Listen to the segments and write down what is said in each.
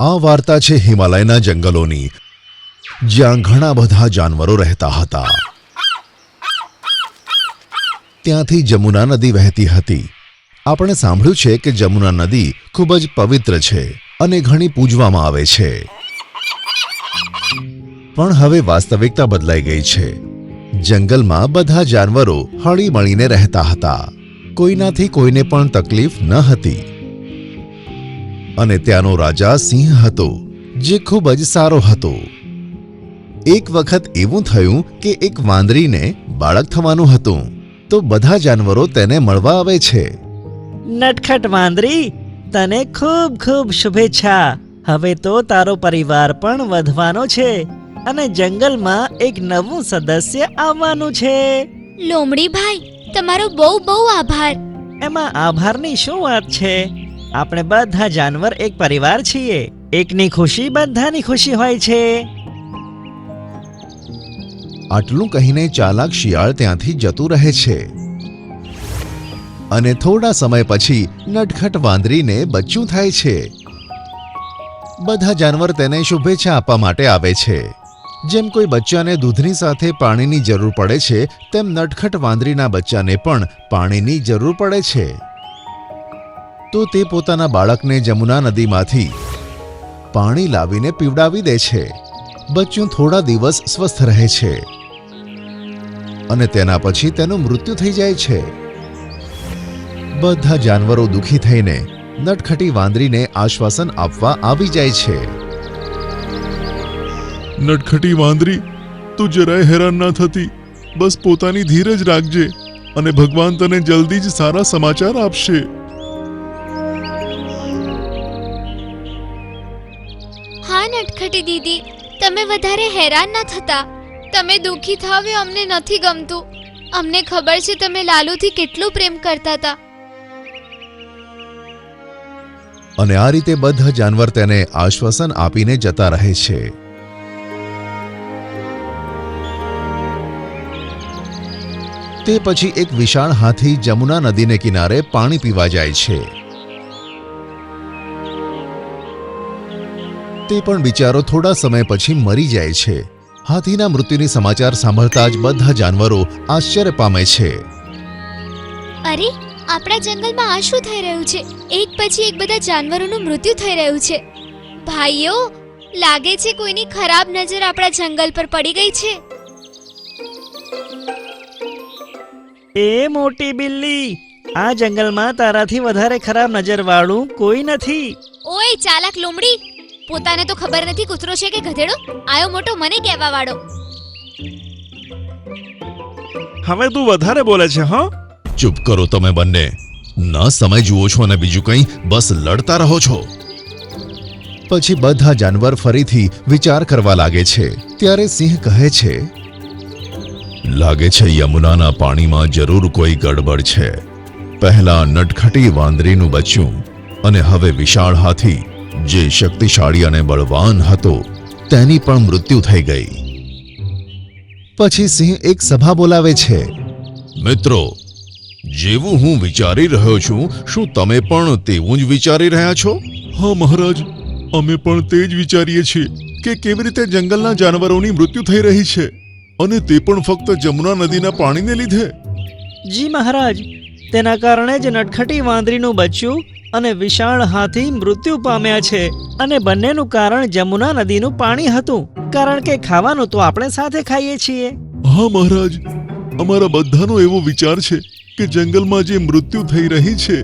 આ વાર્તા છે હિમાલયના જંગલોની, જ્યાં ઘણા બધા જાનવરો રહેતા હતા. ત્યાંથી જમુના નદી વહેતી હતી. આપણે સાંભળ્યું છે કે જમુના નદી ખૂબ જ પવિત્ર છે અને ઘણી પૂજવામાં આવે છે. પણ હવે વાસ્તવિકતા બદલાઈ ગઈ છે. જંગલમાં બધા જાનવરો હળી મળીને રહેતા હતા. કોઈનાથી કોઈને પણ તકલીફ ન હતી. અને ત્યાંનો રાજા સિંહ હતો, જે ખૂબ જ સારો હતો. એક વખત એવું થયું કે એક વાંદરીને બાળક થવાનું હતું, તો બધા જાનવરો તેને મળવા આવે છે. નટખટ વાંદરી, તને ખૂબ ખૂબ શુભેચ્છા. હવે તો તારો પરિવાર પણ વધવાનો છે અને જંગલમાં એક નવું સદસ્ય આવવાનું છે. લોમડી ભાઈ, તમારો બહુ બહુ આભાર. એમાં આભારની શું વાત છે? આપણે બધા જાનવર એક પરિવાર છીએ. એકની ખુશી બધાની ખુશી હોય છે. આટલું કહીને ચાલાક શિયાળ ત્યાંથી જતું રહે છે. અને થોડા સમય પછી નટખટ વાંદરીને બચ્ચું થાય છે. બધા જાનવર તેને શુભેચ્છા આપવા માટે આવે છે. જેમ કોઈ બચ્ચાને દૂધની સાથે પાણીની જરૂર પડે છે, તેમ નટખટ વાંદરીના બચ્ચાને પણ પાણીની જરૂર પડે છે. તો તે પોતાના બાળકને જમુના નદીમાંથી પાણી લાવીને પીવડાવી દે છે. બચ્ચું થોડા દિવસ સ્વસ્થ રહે છે અને તેના પછી તેનું મૃત્યુ થઈ જાય છે. બધા જાનવરો દુઃખી થઈને નટખટી વાંદરીને આશ્વાસન આપવા આવી જાય છે. નટખટી વાંદરી, તું જરાય હેરાન ના થતી. બસ પોતાની ધીરજ રાખજે અને ભગવાન તને જલ્દી જ સારા સમાચાર આપશે. હા નટખટી દીદી, તમે વધારે હેરાન ના થતા. તમે દુઃખી થાવ એ અમને નથી ગમતું. અમને ખબર છે તમે લાલુથી કેટલું પ્રેમ કરતા હતા. અને આ રીતે બધા જાનવર તેને આશ્વાસન આપીને જતા રહે છે. તે પછી એક વિશાળ હાથી જમુના નદીને કિનારે પાણી પીવા જાય છે. તે પણ બિચારો થોડા સમય પછી મરી જાય છે. હાથીના મૃત્યુની સમાચાર સાંભળતા જ બધા જાનવરો આશ્ચર્ય પામે છે. અરે, આપણા જંગલમાં આ શું થઈ રહ્યું છે? એક પછી એક બધા જાનવરોનું મૃત્યુ થઈ રહ્યું છે. ભાઈઓ, લાગે છે કોઈની ખરાબ નજર આપણા જંગલ પર પડી ગઈ છે. એ મોટી બિલ્લી, આ જંગલમાં તારાથી વધારે ખરાબ નજરવાળું કોઈ નથી. ઓય ચાલાક લોમડી, પોતાને તો ખબર નથી કૂતરો છે કે ગધેડો. આયો મોટો મને કહેવા વાળો. હવે તું વધારે બોલે છે. હા, ચૂપ કરો તમે બંને. ન સમય જુઓ છો અને બીજું કંઈ, બસ લડતા રહો છો. પછી બધા જાનવર ફરીથી વિચાર કરવા લાગે છે. ત્યારે સિંહ કહે છે, લાગે છે યમુનાના પાણીમાં જરૂર કોઈ ગડબડ છે. પહેલા નટખટી વાંદરીનું બચ્ચું અને હવે વિશાળ હાથી, જે શક્તિશાળી અને બળવાન હતો, તેની પણ મૃત્યુ થઈ ગઈ. પછી સિંહ એક સભા બોલાવે છે. મિત્રો, જેવું હું વિચારી રહ્યો છું, શું તમે પણ તેવું જ વિચારી રહ્યા છો? હા મહારાજ, અમે પણ તે જ વિચારીએ છીએ કે કેવી રીતે જંગલના જાનવરોની મૃત્યુ થઈ રહી છે, અને તે પણ ફક્ત જમુના નદીના પાણીને લીધે. જી મહારાજ, તેના કારણે જ નટખટી વાંદરીનું બચ્ચું અને વિશાળ હાથી મૃત્યુ પામ્યા છે. અને બંનેનું કારણ જમુના નદીનું પાણી હતું, કારણ કે ખાવાનું તો આપણે સાથે ખાઈએ છીએ. હા મહારાજ, અમારા બધાનો એવો વિચાર છે કે જંગલમાં જે મૃત્યુ થઈ રહી છે,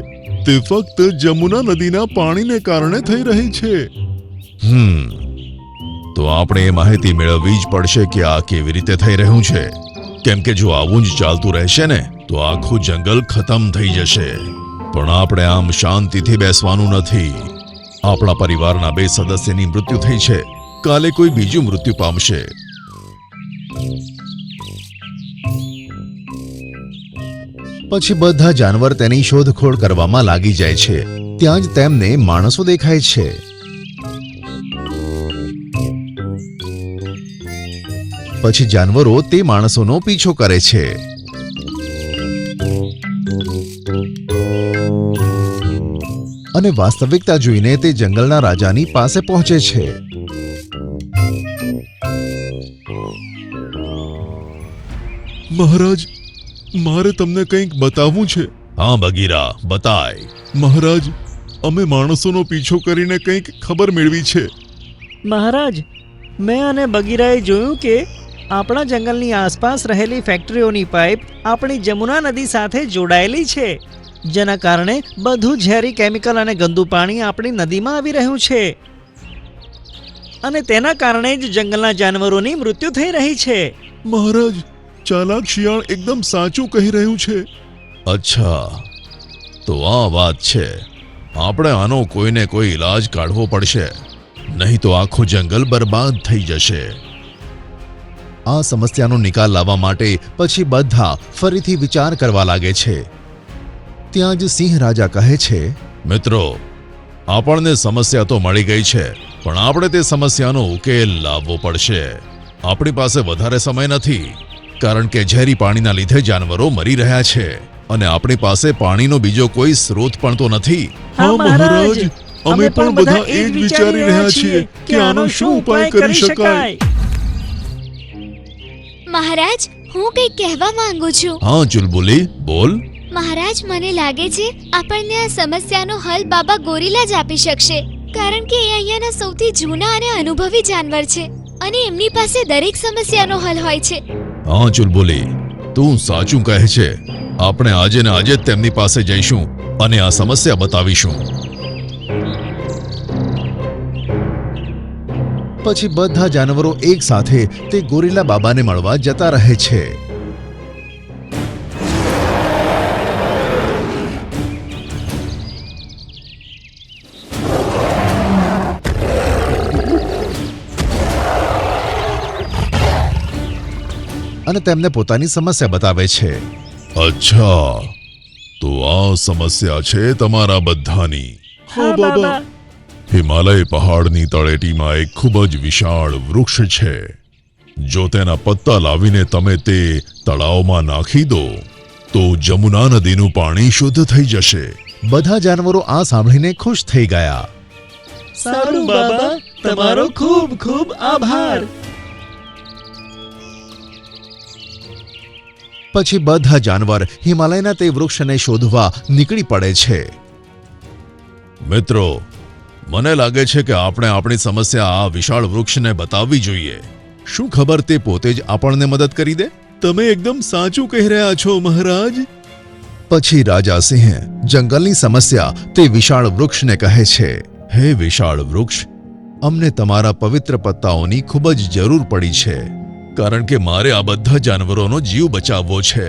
તે ફક્ત જમુના નદીના પાણીને કારણે થઈ રહી છે. તો આપણે એ માહિતી મેળવવી જ પડશે કે આ કેવી રીતે થઈ રહ્યું છે. કેમ કે જો આવું જ ચાલતું રહેશે ને, તો આખું જંગલ ખતમ થઈ જશે. પણ આપણે આમ શાંતિથી બેસવાનું નથી. આપણા પરિવારના 2 સદસ્યની મૃત્યુ થઈ છે, કાલે કોઈ બીજું મૃત્યુ પામશે. પછી બધા જાનવર તેની શોધખોળ કરવામાં લાગી જાય છે. ત્યાં જ તેમને માણસો દેખાય છે. પછી જાનવરો તે માણસોનો પીછો કરે છે. અને વાસ્તવિકતા જોઈને તે જંગલના રાજાની પાસે પહોંચે છે. મહારાજ, મારે તમને કંઈક બતાવવું છે. હા બગીરા, બતાય. મહારાજ, અમે માણસોનો પીછો કરીને કંઈક ખબર મેળવી છે. મહારાજ, મેં અને બગીરાએ જોયું કે આપણા જંગલની આસપાસ રહેલી ફેક્ટરીઓની પાઇપ આપણી જમુના નદી સાથે જોડાયેલી છે, જેના કારણે બધું ઝેરી કેમિકલ અને ગંદુ પાણી આપણી નદીમાં આવી રહ્યું છે અને તેના કારણે જ જંગલના જાનવરોની મૃત્યુ થઈ રહી છે. મહારાજ, ચાલાક શિયાળ એકદમ સાચું કહી રહ્યું છે. અચ્છા, તો આ વાત છે. આપણે આનો કોઈને કોઈ ઈલાજ કાઢવો પડશે, નહીં તો આખું જંગલ બરબાદ થઈ જશે. આ સમસ્યાનો નિકાલ લાવવા માટે પછી બધા ફરીથી વિચાર કરવા લાગે છે. ત્યાં જ સિંહ રાજા કહે છે, મિત્રો, આપણને સમસ્યા તો મળી ગઈ છે, પણ આપણે તે સમસ્યાનો ઉકેલ લાવવો પડશે. આપણી પાસે વધારે સમય નથી, કારણ કે ઝેરી પાણીના લીધે જાનવરો મરી રહ્યા છે અને આપણી પાસે પાણીનો બીજો કોઈ સ્ત્રોત પણ તો નથી. હા મહારાજ, અમે પણ બધા એ જ વિચારી રહ્યા છીએ કે આનો શું ઉપાય કરી શકાય. મહારાજ, હું કંઈક કહેવા માંગુ છું. હા ચુલબુલી, બોલ. મહારાજ, મને લાગે છે આપણને આ સમસ્યાનો હલ બાબા ગોરીલા જ આપી શકશે, કારણ કે એ અહીંયાના સૌથી જૂના અને અનુભવી જાનવર છે અને એમની પાસે દરેક સમસ્યાનો હલ હોય છે. હા ચુલબુલી, તું સાચું કહે છે. આપણે આજે ને આજે જ તેમની પાસે જઈશું અને આ સમસ્યા બતાવીશું. પછી બધા જાનવરો એક સાથે તે ગોરીલા બાબાને મળવા જતા રહે છે. અને તેમને પોતાની સમસ્યા બતાવે છે. અચ્છા, તો આ સમસ્યા છે તમારા બધાની. હા બાબા. હિમાલય પહાડની તળેટીમાં એક ખૂબ જ વિશાળ વૃક્ષ છે. જો તેના પત્તા લાવીને તમે તે તળાવમાં નાખી દો તો જમુના નદીનું પાણી શુદ્ધ થઈ જશે. બધા જાનવરો આ સાંભળીને ખુશ થઈ ગયા. સારું બાબા, તમારો ખૂબ ખૂબ આભાર. પછી બધા જાનવર હિમાલયના તે વૃક્ષને શોધવા નીકળી પડે છે. મિત્રો, મને લાગે છે કે આપણે આપણી સમસ્યા આ વિશાળ વૃક્ષને બતાવવી જોઈએ. શું ખબર તે પોતે જ આપણને મદદ કરી દે? તમે એકદમ સાચું કહી રહ્યા છો મહારાજ. પછી રાજા સિંહ જંગલની સમસ્યા તે વિશાળ વૃક્ષને કહે છે, હે વિશાળ વૃક્ષ, અમને તમારા પવિત્ર પત્તાઓની ખૂબ જ જરૂર પડી છે, કારણ કે મારે આ બધા જાનવરોનો જીવ બચાવવો છે.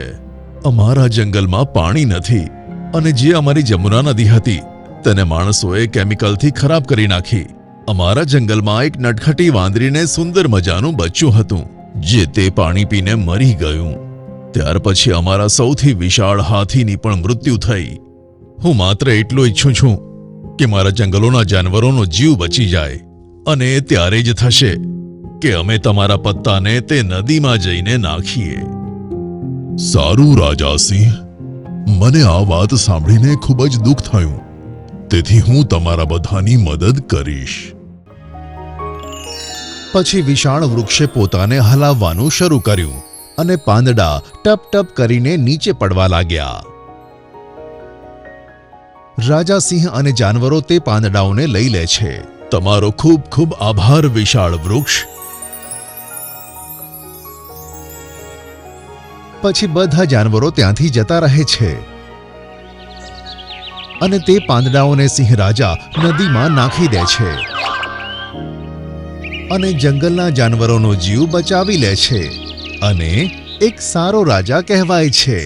અમારા જંગલમાં પાણી નથી અને જે અમારી જમુના નદી હતી તેને માણસોએ કેમિકલથી ખરાબ કરી નાખી. અમારા જંગલમાં એક નટખટી વાંદરીને સુંદર મજાનું બચ્ચું હતું, જે તે પાણી પીને મરી ગયું. ત્યાર પછી અમારા સૌથી વિશાળ હાથીની પણ મૃત્યુ થઈ. હું માત્ર એટલું ઈચ્છું છું કે મારા જંગલોના જાનવરોનો જીવ બચી જાય, અને એ ત્યારે જ થશે કે અમે તમારા પત્તાને તે નદીમાં જઈને નાખીએ. સારું રાજા સિંહ, મને આ વાત સાંભળીને ખૂબ જ દુઃખ થયું, તેથી હું તમારા બધાની મદદ કરીશ. પછી વિશાળ વૃક્ષે પોતાને હલાવવાનું શરૂ કર્યું અને પાંદડા ટપ ટપ કરીને નીચે પડવા લાગ્યા. રાજા સિંહ અને જાનવરો તે પાંદડાઓને લઈ લે છે. તમારો ખૂબ ખૂબ આભાર વિશાળ વૃક્ષ. પછી બધા જાનવરો ત્યાંથી જતા રહે છે અને તે પાંદડાઓને સિંહ રાજા નદીમાં નાખી દે છે અને જંગલના જાનવરોનો જીવ બચાવી લે છે અને એક સારો રાજા કહેવાય છે.